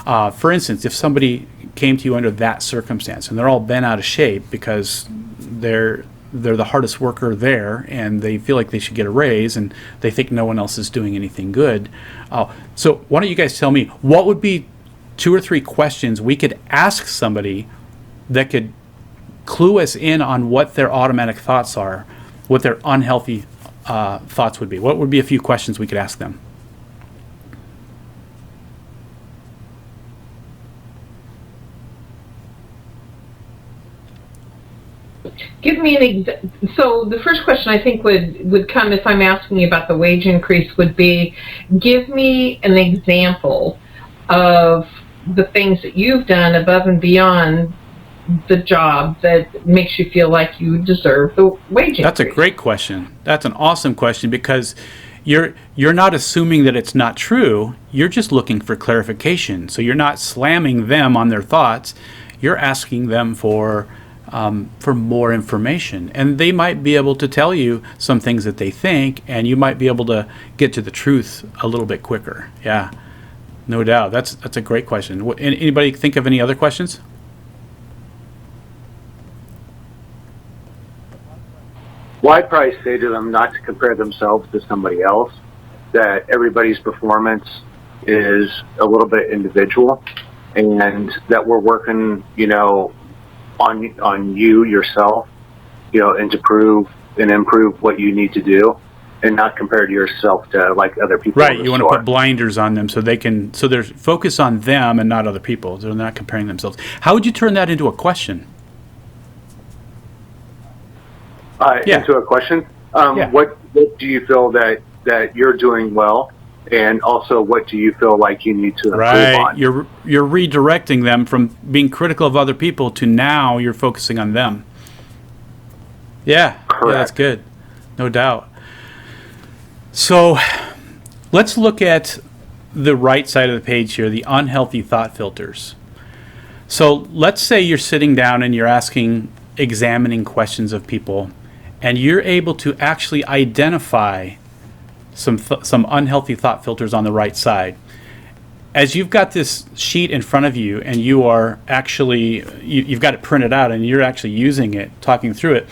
For instance, if somebody came to you under that circumstance and they're all bent out of shape because they're the hardest worker there and they feel like they should get a raise and they think no one else is doing anything good. So why don't you guys tell me what would be 2 or 3 questions we could ask somebody that could clue us in on what their automatic thoughts are, what their unhealthy thoughts would be. What would be a few questions we could ask them? Give me so the first question I think would come if I'm asking about the wage increase would be, give me an example of the things that you've done above and beyond the job that makes you feel like you deserve the wage increase. That's a great question. That's an awesome question, because you're not assuming that it's not true. You're just looking for clarification. So you're not slamming them on their thoughts. You're asking them for more information, and they might be able to tell you some things that they think, and you might be able to get to the truth a little bit quicker. Yeah, no doubt. That's a great question. Anybody think of any other questions? Well, I'd probably say to them not to compare themselves to somebody else, that everybody's performance is a little bit individual, and that we're working, on you yourself, and to improve what you need to do, and not compare to yourself to like other people. Right. You want to put blinders on them so they're focused on them and not other people. They're not comparing themselves. How would you turn that into a question? Into a question. What do you feel that you're doing well? And also, what do you feel like you need to improve on? You're redirecting them from being critical of other people to now you're focusing on them. Yeah, correct. Yeah, that's good. No doubt. So let's look at the right side of the page here, the unhealthy thought filters. So let's say you're sitting down and you're examining questions of people, and you're able to actually identify some unhealthy thought filters on the right side. As you've got this sheet in front of you and you are actually, you've got it printed out and you're actually using it, talking through it,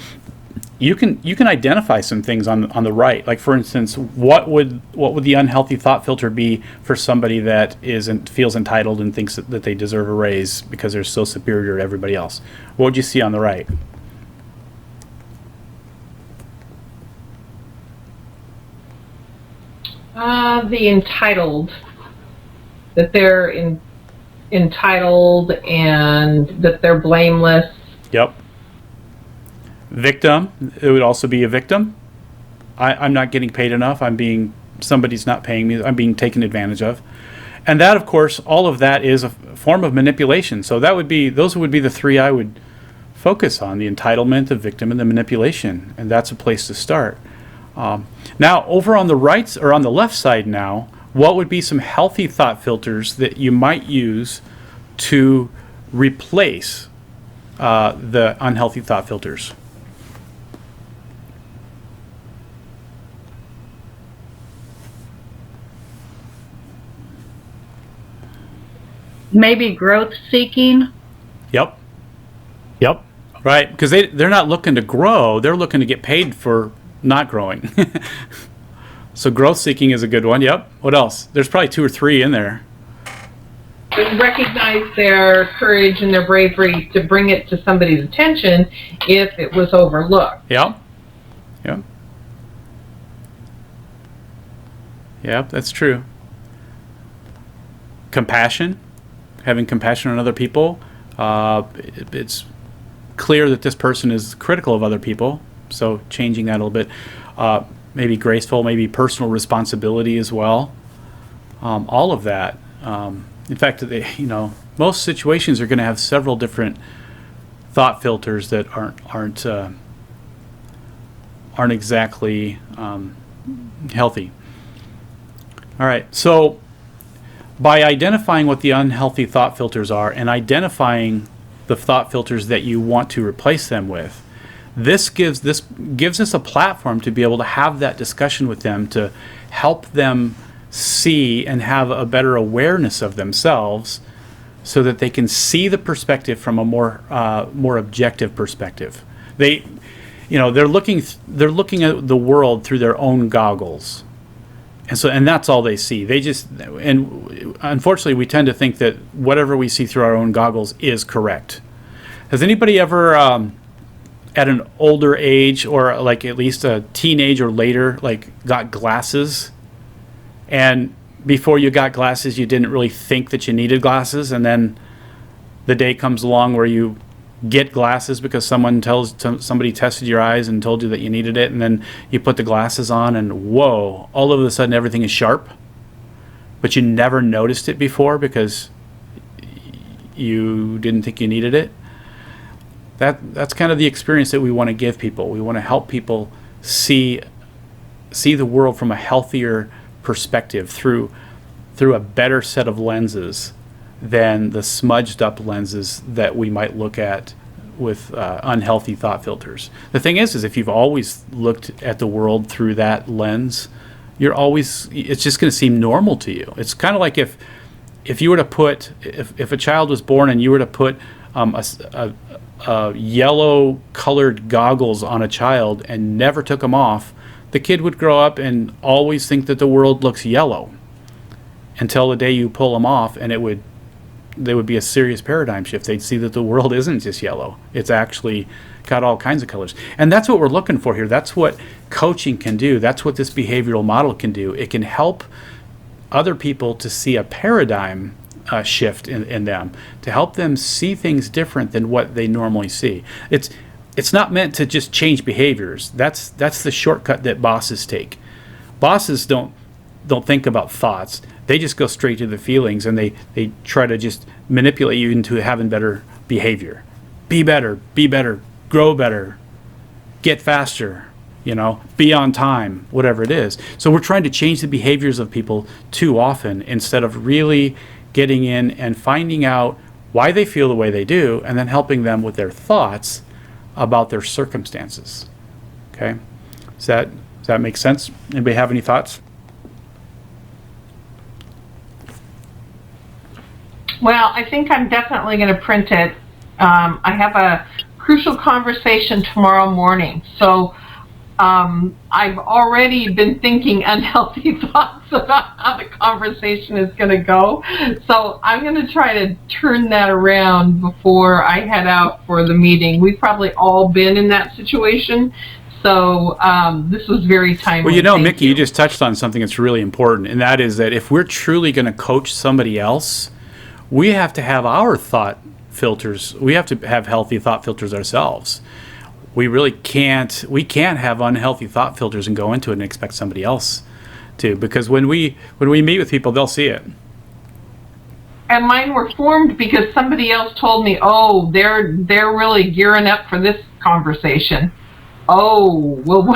you can identify some things on the right. Like, for instance, what would the unhealthy thought filter be for somebody that feels entitled and thinks that they deserve a raise because they're so superior to everybody else? What would you see on the right? The entitled, that they're entitled and that they're blameless. Yep. Victim, it would also be a victim. I'm not getting paid enough. Somebody's not paying me. I'm being taken advantage of. And that, of course, all of that is a form of manipulation. So those would be the 3 I would focus on: the entitlement, the victim, and the manipulation. And that's a place to start. Now, over on the right or on the left side now, what would be some healthy thought filters that you might use to replace the unhealthy thought filters? Maybe growth seeking. Yep. Right, because they're not looking to grow; they're looking to get paid for not growing. So growth seeking is a good one. Yep. What else? There's probably 2 or 3 in there. Recognize their courage and their bravery to bring it to somebody's attention if it was overlooked. Yep, that's true. Compassion, having compassion on other people. It's clear that this person is critical of other people, so changing that a little bit. Maybe graceful, maybe personal responsibility as well. All of that. In fact, most situations are going to have several different thought filters that aren't exactly healthy. All right, so by identifying what the unhealthy thought filters are and identifying the thought filters that you want to replace them with, this gives us a platform to be able to have that discussion with them, to help them see and have a better awareness of themselves so that they can see the perspective from a more objective perspective. They're looking at the world through their own goggles, and that's all they see. And unfortunately, we tend to think that whatever we see through our own goggles is correct. Has anybody ever, at an older age, or like at least a teenage or later, like got glasses, and before you got glasses, you didn't really think that you needed glasses, and then the day comes along where you get glasses because somebody tested your eyes and told you that you needed it, and then you put the glasses on, and whoa, all of a sudden everything is sharp, but you never noticed it before because you didn't think you needed it. That's kind of the experience that we want to give people. We want to help people see the world from a healthier perspective through a better set of lenses than the smudged up lenses that we might look at with unhealthy thought filters. The thing is if you've always looked at the world through that lens, it's just going to seem normal to you. It's kind of like if you were to put, if a child was born and you were to put a yellow colored goggles on a child and never took them off, the kid would grow up and always think that the world looks yellow until the day you pull them off, and there would be a serious paradigm shift. They'd see that the world isn't just yellow. It's actually got all kinds of colors. And that's what we're looking for here. That's what coaching can do. That's what this behavioral model can do. It can help other people to see a paradigm shift in them, to help them see things different than what they normally see. It's not meant to just change behaviors. That's the shortcut that bosses take. Bosses don't think about thoughts. They just go straight to the feelings, and they try to just manipulate you into having better behavior. Be better, grow better, get faster, be on time, whatever it is. So we're trying to change the behaviors of people too often instead of really getting in and finding out why they feel the way they do, and then helping them with their thoughts about their circumstances. Okay? Does that make sense? Anybody have any thoughts? Well, I think I'm definitely going to print it. I have a crucial conversation tomorrow morning, so I've already been thinking unhealthy thoughts about how the conversation is going to go. So I'm going to try to turn that around before I head out for the meeting. We've probably all been in that situation. So this was very timely. Well, Mickey, you just touched on something that's really important, and that is that if we're truly going to coach somebody else, we have to have our thought filters. We have to have healthy thought filters ourselves. We really can't have unhealthy thought filters and go into it and expect somebody else to, because when we meet with people, they'll see it. And mine were formed because somebody else told me, oh, they're really gearing up for this conversation. Oh, well,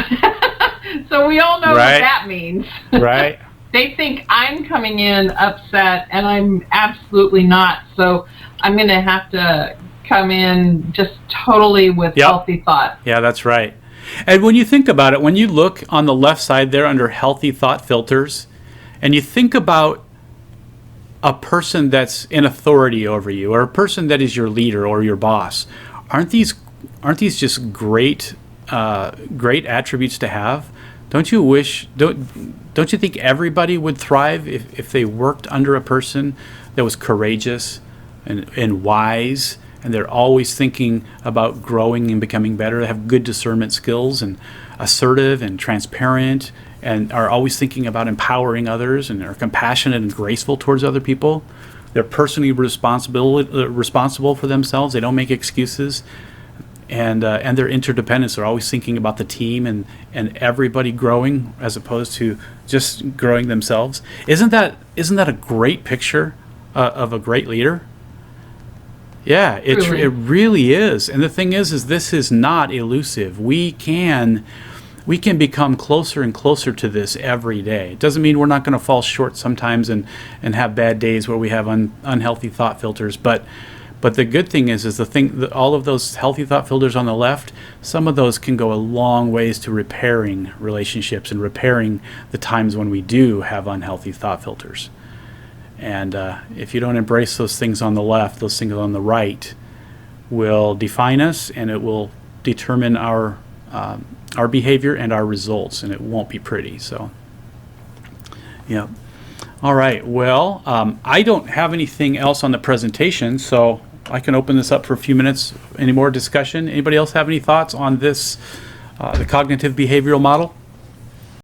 so we all know what that means. Right. They think I'm coming in upset, and I'm absolutely not. So I'm going to have to come in just totally with healthy thought. Yeah, that's right. And when you think about it, when you look on the left side there under healthy thought filters, and you think about a person that's in authority over you, or a person that is your leader or your boss, aren't these just great attributes to have? Don't you think everybody would thrive if they worked under a person that was courageous and wise, and they're always thinking about growing and becoming better? They have good discernment skills and assertive and transparent, and are always thinking about empowering others, and are compassionate and graceful towards other people. They're personally responsible for themselves. They don't make excuses. And their interdependence. They're always thinking about the team and everybody growing as opposed to just growing themselves. Isn't that a great picture of a great leader? Yeah, it really is. And the thing is this is not elusive. We can become closer and closer to this every day. It doesn't mean we're not going to fall short sometimes and have bad days where we have unhealthy thought filters, but the good thing is all of those healthy thought filters on the left, some of those can go a long ways to repairing relationships and repairing the times when we do have unhealthy thought filters. And if you don't embrace those things on the left, those things on the right will define us, and it will determine our behavior and our results, and it won't be pretty. So, yeah. All right. Well, I don't have anything else on the presentation, so I can open this up for a few minutes. Any more discussion? Anybody else have any thoughts on this, the cognitive behavioral model?